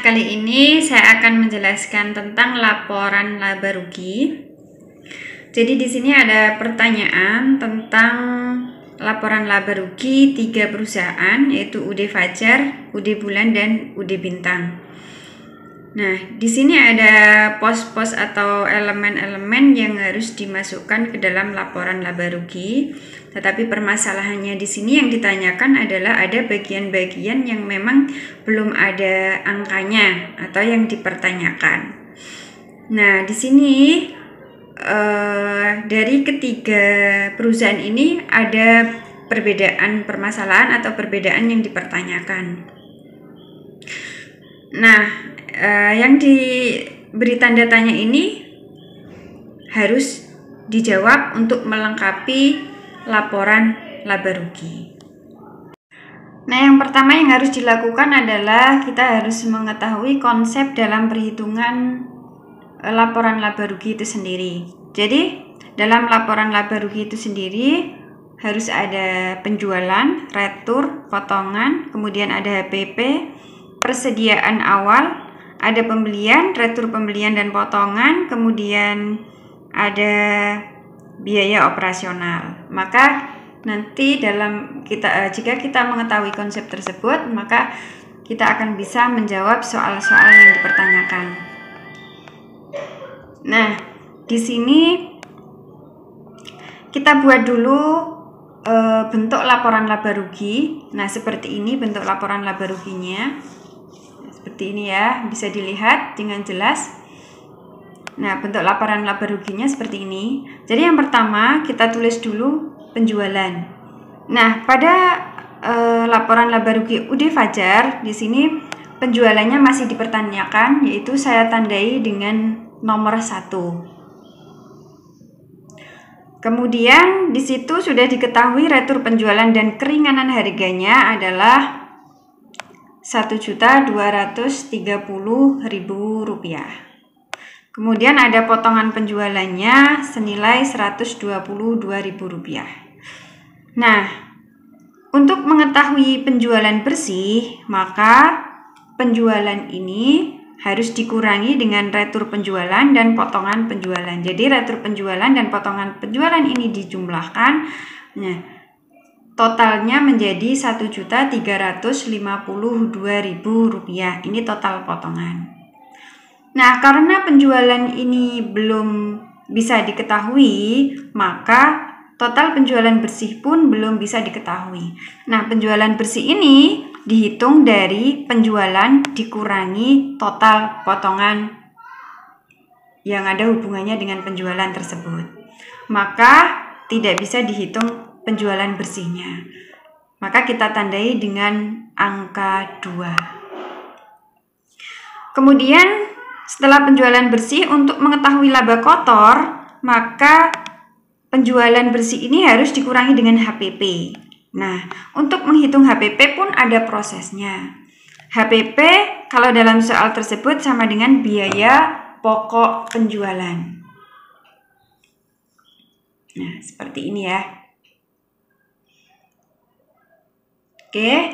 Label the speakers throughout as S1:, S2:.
S1: kali ini saya akan menjelaskan tentang laporan laba rugi. Jadi di sini ada pertanyaan tentang laporan laba rugi 3 perusahaan, yaitu UD Fajar, UD Bulan, dan UD Bintang. Nah, di sini ada pos-pos atau elemen-elemen yang harus dimasukkan ke dalam laporan laba rugi. Tetapi permasalahannya di sini yang ditanyakan adalah ada bagian-bagian yang memang belum ada angkanya atau yang dipertanyakan. Nah, di sini dari ketiga perusahaan ini ada perbedaan permasalahan atau perbedaan yang dipertanyakan. Nah, yang diberi tanda tanya ini harus dijawab untuk melengkapi laporan laba rugi. Nah, yang pertama yang harus dilakukan adalah kita harus mengetahui konsep dalam perhitungan laporan laba rugi itu sendiri. Jadi, dalam laporan laba rugi itu sendiri harus ada penjualan, retur, potongan, kemudian ada HPP, persediaan awal, ada pembelian, retur pembelian dan potongan, kemudian ada biaya operasional. Maka nanti jika kita mengetahui konsep tersebut, maka kita akan bisa menjawab soal-soal yang dipertanyakan. Nah, di sini kita buat dulu bentuk laporan laba rugi. Nah, seperti ini bentuk laporan laba ruginya. Seperti ini ya, bisa dilihat dengan jelas. Nah, bentuk laporan laba ruginya seperti ini. Jadi yang pertama kita tulis dulu penjualan. Nah, pada laporan laba rugi UD Fajar di sini penjualannya masih dipertanyakan, yaitu saya tandai dengan nomor 1. Kemudian di situ sudah diketahui retur penjualan dan keringanan harganya adalah Rp1.230.000. Kemudian ada potongan penjualannya senilai Rp122.000. Nah, untuk mengetahui penjualan bersih, maka penjualan ini harus dikurangi dengan retur penjualan dan potongan penjualan. Jadi retur penjualan dan potongan penjualan ini dijumlahkan. Nah, totalnya menjadi Rp1.352.000. Ini total potongan. Nah, karena penjualan ini belum bisa diketahui, maka total penjualan bersih pun belum bisa diketahui. Nah, penjualan bersih ini dihitung dari penjualan dikurangi total potongan yang ada hubungannya dengan penjualan tersebut. Maka tidak bisa dihitung penjualan bersihnya. Maka kita tandai dengan angka 2. Kemudian setelah penjualan bersih, untuk mengetahui laba kotor, maka penjualan bersih ini harus dikurangi dengan HPP. Nah, untuk menghitung HPP pun ada prosesnya. HPP kalau dalam soal tersebut sama dengan biaya pokok penjualan. Nah, seperti ini ya. Oke.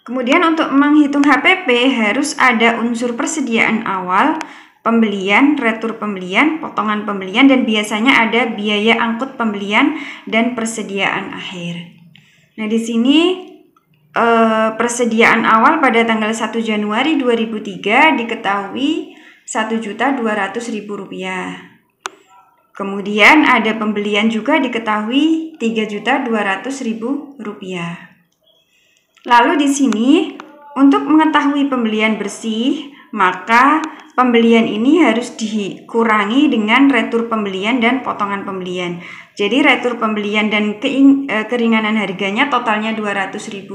S1: Kemudian untuk menghitung HPP harus ada unsur persediaan awal, pembelian, retur pembelian, potongan pembelian, dan biasanya ada biaya angkut pembelian dan persediaan akhir. Nah, di sini persediaan awal pada tanggal 1 Januari 2003 diketahui Rp1.200.000. Kemudian ada pembelian juga diketahui Rp3.200.000. Lalu di sini untuk mengetahui pembelian bersih, maka pembelian ini harus dikurangi dengan retur pembelian dan potongan pembelian. Jadi retur pembelian dan keringanan harganya totalnya Rp200.000.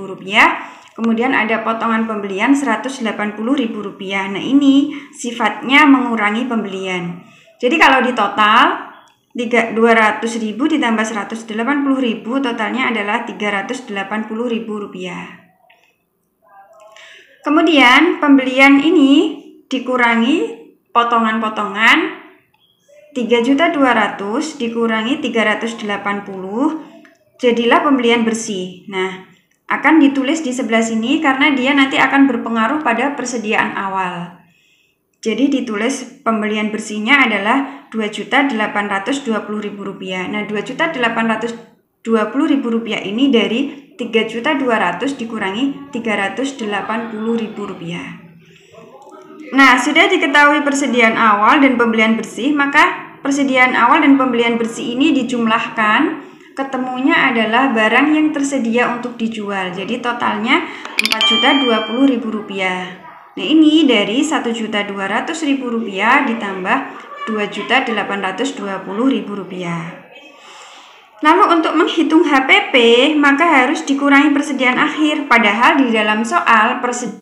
S1: Kemudian ada potongan pembelian Rp180.000. Nah, ini sifatnya mengurangi pembelian. Jadi kalau di total 200.000 ditambah 180.000 totalnya adalah Rp380.000. Kemudian pembelian ini dikurangi potongan-potongan 3.200.000 dikurangi 380, jadilah pembelian bersih. Nah, akan ditulis di sebelah sini karena dia nanti akan berpengaruh pada persediaan awal. Jadi ditulis pembelian bersihnya adalah Rp2.820.000. Nah, Rp2.820.000 ini dari Rp3.200.000 dikurangi Rp380.000. Nah, sudah diketahui persediaan awal dan pembelian bersih, maka persediaan awal dan pembelian bersih ini dijumlahkan, ketemunya adalah barang yang tersedia untuk dijual. Jadi totalnya Rp4.020.000. Nah, ini dari Rp1.200.000 ditambah Rp2.820.000. Lalu untuk menghitung HPP, maka harus dikurangi persediaan akhir. Padahal di dalam soal persediaan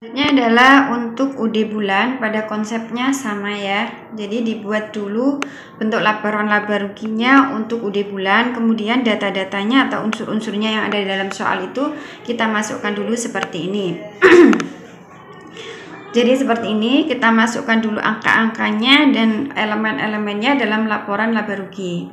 S1: Ini adalah untuk UD bulan, pada konsepnya sama ya. Jadi dibuat dulu bentuk laporan laba ruginya untuk UD bulan, kemudian data-datanya atau unsur-unsurnya yang ada di dalam soal itu kita masukkan dulu seperti ini. Jadi seperti ini, kita masukkan dulu angka-angkanya dan elemen-elemennya dalam laporan laba rugi.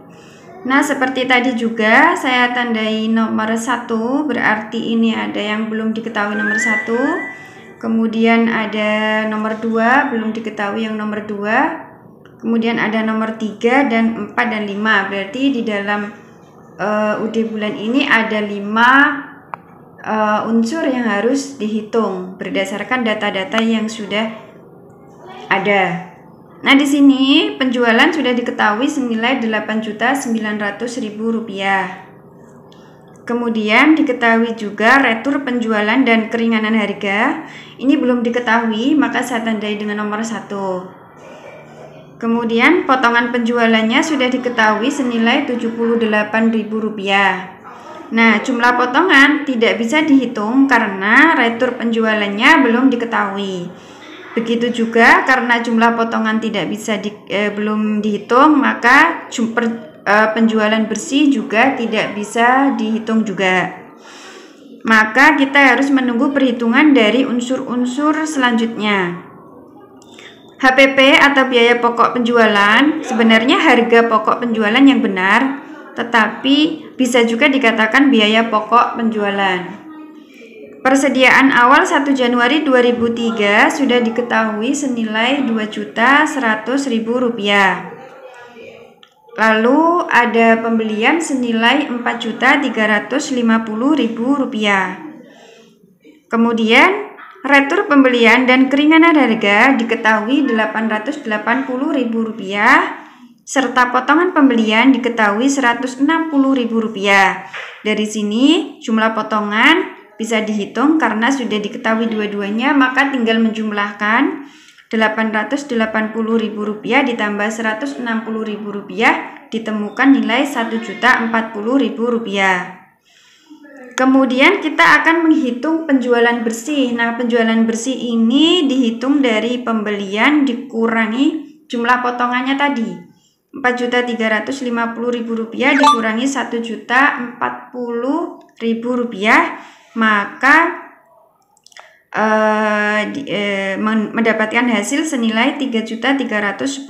S1: Nah, seperti tadi juga saya tandai nomor 1, berarti ini ada yang belum diketahui nomor 1. Kemudian ada nomor 2, belum diketahui yang nomor 2. Kemudian ada nomor 3 dan 4 dan 5. Berarti di dalam UD bulan ini ada 5 unsur yang harus dihitung berdasarkan data-data yang sudah ada. Nah, di sini penjualan sudah diketahui senilai Rp8.900.000. Kemudian diketahui juga retur penjualan dan keringanan harga. Ini belum diketahui, maka saya tandai dengan nomor 1. Kemudian potongan penjualannya sudah diketahui senilai Rp78.000. Nah, jumlah potongan tidak bisa dihitung karena retur penjualannya belum diketahui. Begitu juga karena jumlah potongan tidak bisa belum dihitung, maka penjualan bersih juga tidak bisa dihitung juga. Maka kita harus menunggu perhitungan dari unsur-unsur selanjutnya. HPP atau biaya pokok penjualan, sebenarnya harga pokok penjualan yang benar, tetapi bisa juga dikatakan biaya pokok penjualan. Persediaan awal 1 Januari 2003 sudah diketahui senilai Rp2.100.000. Lalu ada pembelian senilai Rp4.350.000. Kemudian retur pembelian dan keringanan harga diketahui Rp880.000 serta potongan pembelian diketahui Rp160.000. Dari sini jumlah potongan bisa dihitung karena sudah diketahui dua-duanya, maka tinggal menjumlahkan Rp880.000 ditambah Rp160.000 ditemukan nilai Rp1.040.000. Kemudian kita akan menghitung penjualan bersih. Nah, penjualan bersih ini dihitung dari pembelian dikurangi jumlah potongannya tadi. Rp4.350.000 dikurangi Rp1.040.000, maka mendapatkan hasil senilai Rp3.310.000.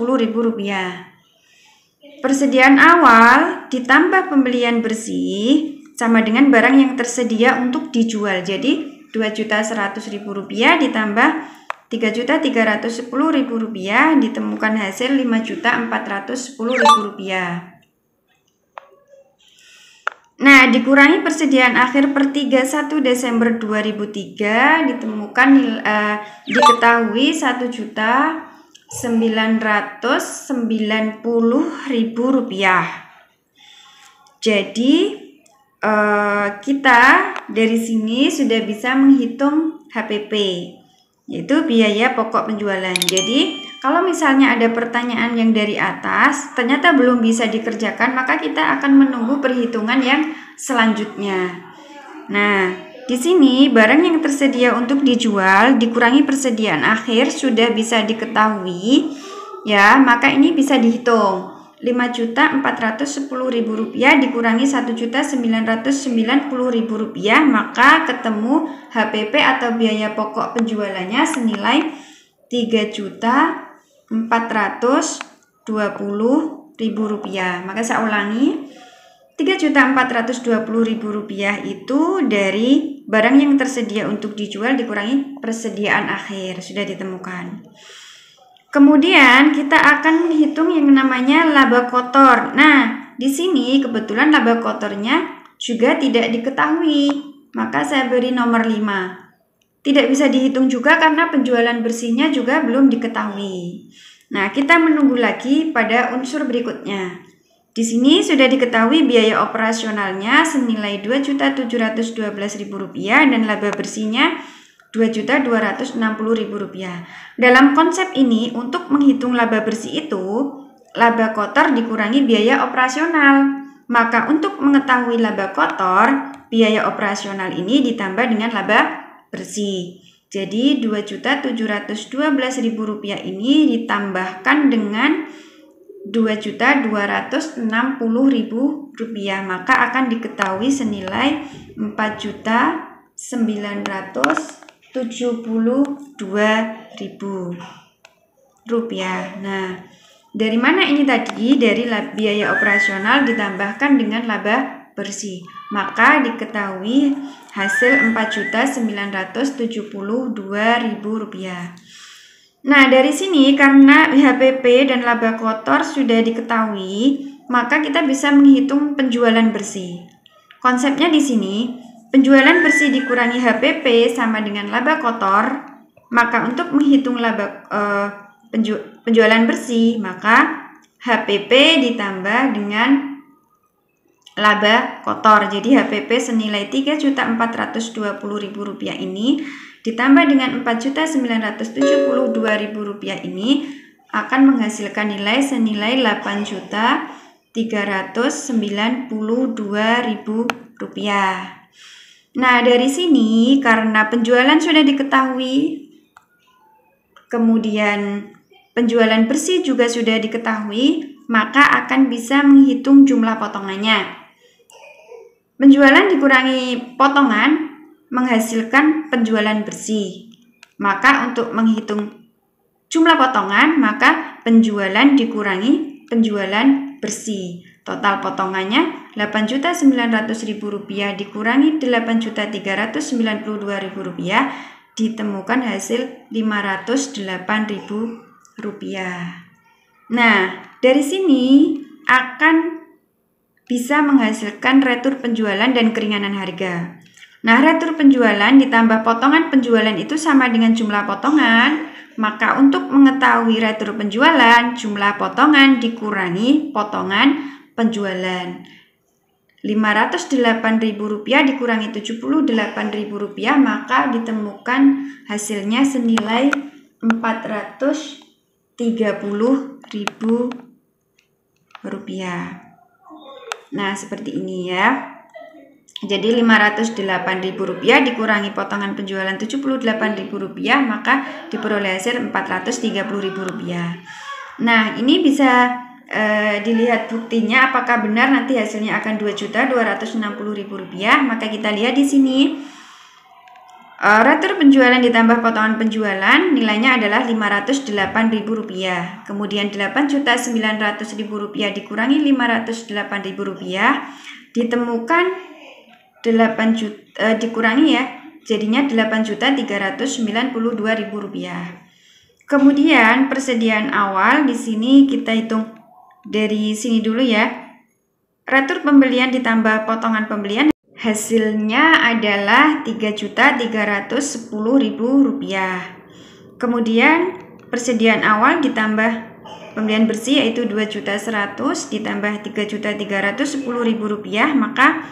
S1: Persediaan awal ditambah pembelian bersih sama dengan barang yang tersedia untuk dijual. Jadi Rp2.100.000 ditambah Rp3.310.000 ditemukan hasil Rp5.410.000. Nah, dikurangi persediaan akhir per 31 Desember 2003 ditemukan diketahui Rp1.990.000. Jadi kita dari sini sudah bisa menghitung HPP, yaitu biaya pokok penjualan. Jadi kalau misalnya ada pertanyaan yang dari atas ternyata belum bisa dikerjakan, maka kita akan menunggu perhitungan yang selanjutnya. Nah, di sini barang yang tersedia untuk dijual dikurangi persediaan akhir sudah bisa diketahui ya, maka ini bisa dihitung. Rp5.410.000 dikurangi Rp1.990.000, maka ketemu HPP atau biaya pokok penjualannya senilai Rp3.420.000. Maka saya ulangi, Rp3.420.000 itu dari barang yang tersedia untuk dijual dikurangi persediaan akhir, sudah ditemukan. Kemudian kita akan menghitung yang namanya laba kotor. Nah, di sini kebetulan laba kotornya juga tidak diketahui, maka saya beri nomor 5. Tidak bisa dihitung juga karena penjualan bersihnya juga belum diketahui. Nah, kita menunggu lagi pada unsur berikutnya. Di sini sudah diketahui biaya operasionalnya senilai Rp2.712.000 dan laba bersihnya Rp2.260.000. Dalam konsep ini, untuk menghitung laba bersih itu, laba kotor dikurangi biaya operasional. Maka untuk mengetahui laba kotor, biaya operasional ini ditambah dengan laba bersih. Jadi Rp2.712.000 ini ditambahkan dengan Rp2.260.000, maka akan diketahui senilai Rp4.972.000. Nah, dari mana ini tadi? Dari biaya operasional ditambahkan dengan laba bersih, maka diketahui hasil Rp4.972.000. Nah, dari sini karena HPP dan laba kotor sudah diketahui, maka kita bisa menghitung penjualan bersih. Konsepnya di sini, penjualan bersih dikurangi HPP sama dengan laba kotor. Maka untuk menghitung laba penjualan bersih, maka HPP ditambah dengan laba kotor. Jadi HPP senilai Rp3.420.000 ini ditambah dengan Rp4.972.000 ini akan menghasilkan nilai senilai Rp8.392.000. Nah, dari sini karena penjualan sudah diketahui, kemudian penjualan bersih juga sudah diketahui, maka akan bisa menghitung jumlah potongannya. Penjualan dikurangi potongan menghasilkan penjualan bersih. Maka untuk menghitung jumlah potongan, maka penjualan dikurangi penjualan bersih. Total potongannya Rp8.900.000 dikurangi Rp8.392.000, ditemukan hasil Rp508.000. Nah, dari sini akan bisa menghasilkan retur penjualan dan keringanan harga. Nah, retur penjualan ditambah potongan penjualan itu sama dengan jumlah potongan. Maka untuk mengetahui retur penjualan, jumlah potongan dikurangi potongan penjualan. Rp508.000 dikurangi Rp78.000, maka ditemukan hasilnya senilai Rp430.000. Nah, seperti ini ya. Jadi Rp508.000 dikurangi potongan penjualan Rp78.000, maka diperoleh hasil Rp430.000. Nah, ini bisa dilihat buktinya apakah benar nanti hasilnya akan Rp2.260.000. Maka kita lihat di sini. Retur penjualan ditambah potongan penjualan nilainya adalah Rp508.000. Kemudian Rp8.900.000 dikurangi Rp508.000 ditemukan dikurangi ya, jadinya Rp8.392.000. Kemudian persediaan awal di sini kita hitung dari sini dulu ya. Retur pembelian ditambah potongan pembelian hasilnya adalah Rp3.310.000. Kemudian persediaan awal ditambah pembelian bersih yaitu Rp2.100.000 ditambah Rp3.310.000, maka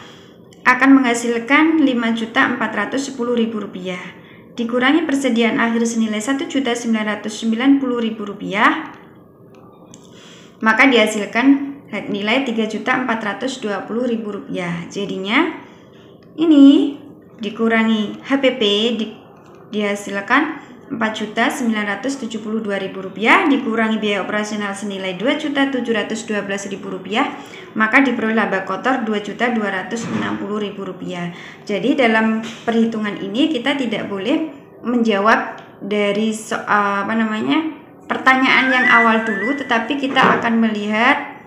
S1: akan menghasilkan Rp5.410.000. Dikurangi persediaan akhir senilai Rp1.990.000, maka dihasilkan nilai Rp3.420.000. Jadinya ini dikurangi HPP dihasilkan Rp4.972.000, dikurangi biaya operasional senilai Rp2.712.000, maka diperoleh laba kotor Rp2.260.000. Jadi dalam perhitungan ini kita tidak boleh menjawab dari pertanyaan yang awal dulu, tetapi kita akan melihat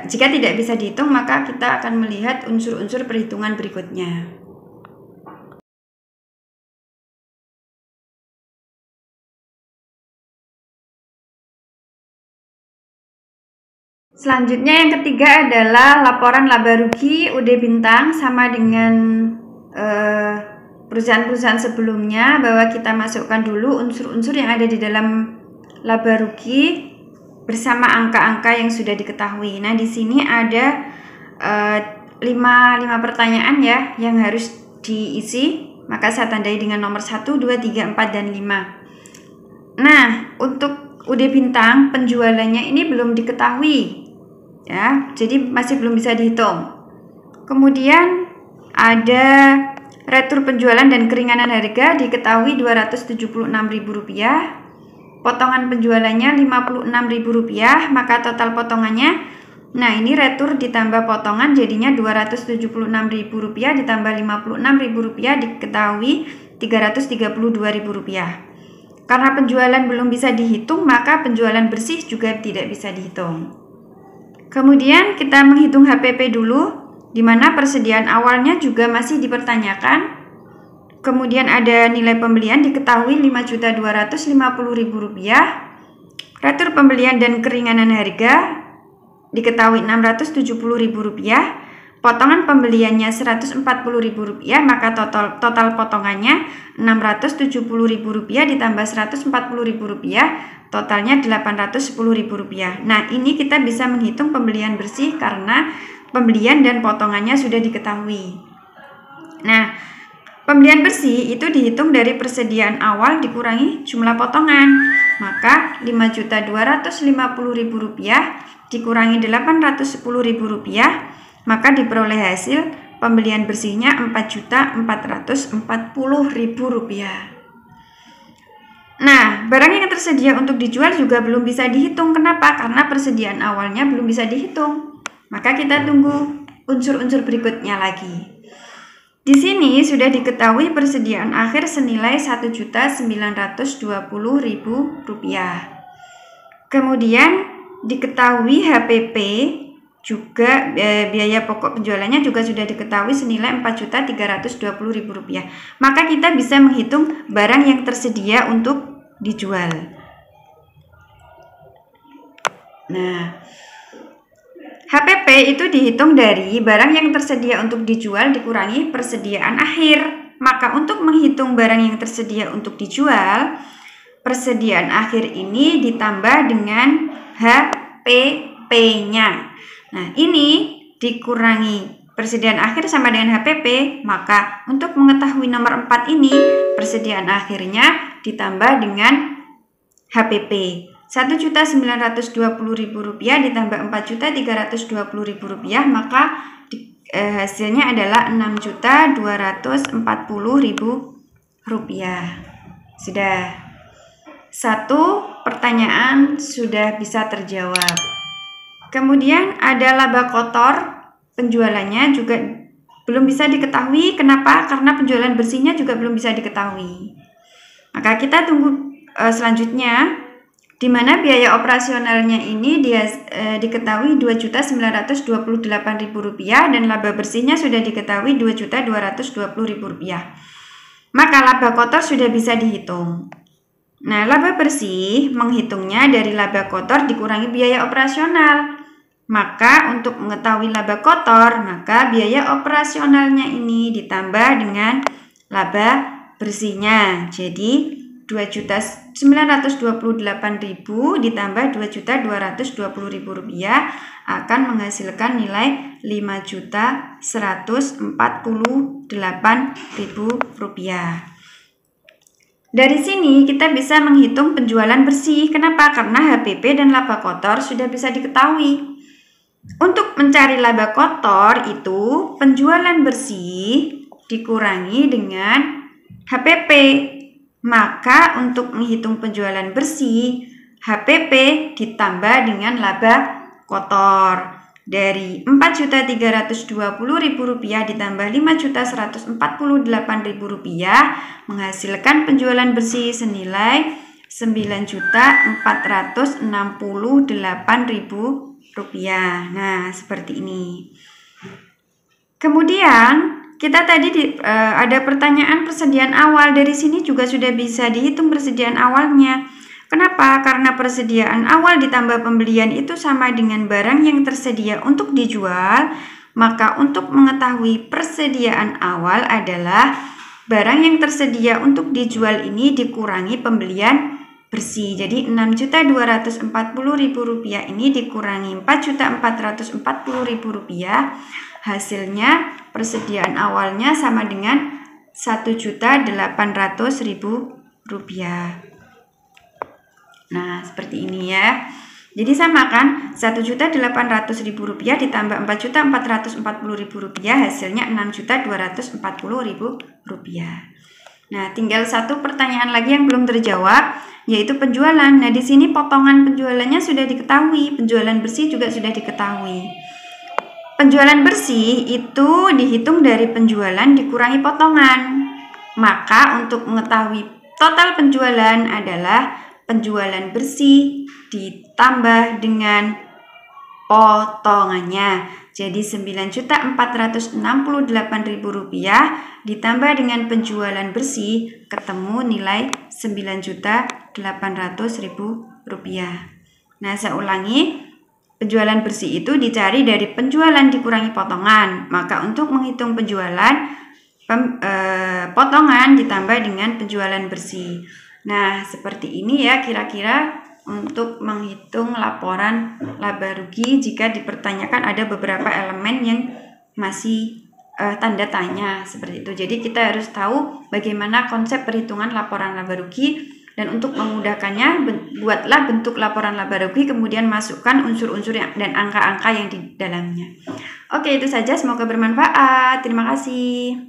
S1: jika tidak bisa dihitung, maka kita akan melihat unsur-unsur perhitungan berikutnya. Selanjutnya yang ketiga adalah laporan laba rugi UD Bintang sama dengan perusahaan-perusahaan sebelumnya, bahwa kita masukkan dulu unsur-unsur yang ada di dalam laba rugi bersama angka-angka yang sudah diketahui. Nah, di sini ada 5 pertanyaan ya yang harus diisi, maka saya tandai dengan nomor 1, 2, 3, 4, dan 5. Nah, untuk UD Bintang penjualannya ini belum diketahui ya, jadi masih belum bisa dihitung. Kemudian ada retur penjualan dan keringanan harga diketahui Rp276.000, potongan penjualannya Rp56.000, maka total potongannya, nah ini retur ditambah potongan jadinya Rp276.000 ditambah Rp56.000 diketahui Rp332.000. Karena penjualan belum bisa dihitung, maka penjualan bersih juga tidak bisa dihitung. Kemudian kita menghitung HPP dulu, di mana persediaan awalnya juga masih dipertanyakan. Kemudian ada nilai pembelian diketahui Rp5.250.000, retur pembelian dan keringanan harga diketahui Rp670.000, potongan pembeliannya Rp140.000, maka total potongannya Rp670.000 ditambah Rp140.000, totalnya Rp810.000. Nah, ini kita bisa menghitung pembelian bersih karena pembelian dan potongannya sudah diketahui. Nah, pembelian bersih itu dihitung dari persediaan awal dikurangi jumlah potongan. Maka Rp5.250.000 dikurangi Rp810.000, maka diperoleh hasil pembelian bersihnya Rp4.440.000. Nah, barang yang tersedia untuk dijual juga belum bisa dihitung. Kenapa? Karena persediaan awalnya belum bisa dihitung. Maka kita tunggu unsur-unsur berikutnya lagi. Di sini sudah diketahui persediaan akhir senilai Rp1.920.000. Kemudian diketahui HPP juga biaya pokok penjualannya juga sudah diketahui senilai Rp4.320.000. Maka kita bisa menghitung barang yang tersedia untuk dijual. Nah, HPP itu dihitung dari barang yang tersedia untuk dijual dikurangi persediaan akhir. Maka untuk menghitung barang yang tersedia untuk dijual, persediaan akhir ini ditambah dengan HPP-nya. Nah, ini dikurangi persediaan akhir sama dengan HPP, maka untuk mengetahui nomor 4 ini, persediaan akhirnya ditambah dengan HPP. Rp1.920.000 ditambah Rp4.320.000, maka hasilnya adalah Rp6.240.000. Sudah. Satu pertanyaan sudah bisa terjawab. Kemudian ada laba kotor, penjualannya juga belum bisa diketahui. Kenapa? Karena penjualan bersihnya juga belum bisa diketahui. Maka kita tunggu selanjutnya, di mana biaya operasionalnya ini diketahui Rp2.928.000 dan laba bersihnya sudah diketahui Rp2.220.000. Maka laba kotor sudah bisa dihitung. Nah, laba bersih menghitungnya dari laba kotor dikurangi biaya operasional. Maka untuk mengetahui laba kotor, maka biaya operasionalnya ini ditambah dengan laba bersihnya. Jadi Rp2.928.000 ditambah Rp2.220.000 akan menghasilkan nilai Rp5.148.000. Dari sini kita bisa menghitung penjualan bersih. Kenapa? Karena HPP dan laba kotor sudah bisa diketahui. Untuk mencari laba kotor itu penjualan bersih dikurangi dengan HPP. Maka untuk menghitung penjualan bersih, HPP ditambah dengan laba kotor. Dari Rp4.320.000 ditambah Rp5.148.000 menghasilkan penjualan bersih senilai Rp9.468.000. Nah, seperti ini. Kemudian kita tadi ada pertanyaan persediaan awal. Dari sini juga sudah bisa dihitung persediaan awalnya. Kenapa? Karena persediaan awal ditambah pembelian itu sama dengan barang yang tersedia untuk dijual. Maka untuk mengetahui persediaan awal adalah barang yang tersedia untuk dijual ini dikurangi pembelian bersih. Jadi Rp6.240.000 ini dikurangi Rp4.440.000. Hasilnya persediaan awalnya sama dengan Rp1.800.000. Nah, seperti ini ya. Jadi sama kan, Rp1.800.000 ditambah Rp4.440.000 hasilnya Rp6.240.000. Nah, tinggal satu pertanyaan lagi yang belum terjawab, yaitu penjualan. Nah, di sini potongan penjualannya sudah diketahui, penjualan bersih juga sudah diketahui. Penjualan bersih itu dihitung dari penjualan dikurangi potongan. Maka untuk mengetahui total penjualan adalah penjualan bersih ditambah dengan potongannya. Jadi Rp9.468.000 ditambah dengan penjualan bersih, ketemu nilai Rp9.800.000. Nah, saya ulangi, penjualan bersih itu dicari dari penjualan dikurangi potongan. Maka untuk menghitung penjualan, potongan ditambah dengan penjualan bersih. Nah, seperti ini ya kira-kira untuk menghitung laporan laba rugi jika dipertanyakan ada beberapa elemen yang masih tanda tanya seperti itu. Jadi kita harus tahu bagaimana konsep perhitungan laporan laba rugi, dan untuk memudahkannya buatlah bentuk laporan laba rugi kemudian masukkan unsur-unsur dan angka-angka yang di dalamnya. Oke, itu saja, semoga bermanfaat. Terima kasih.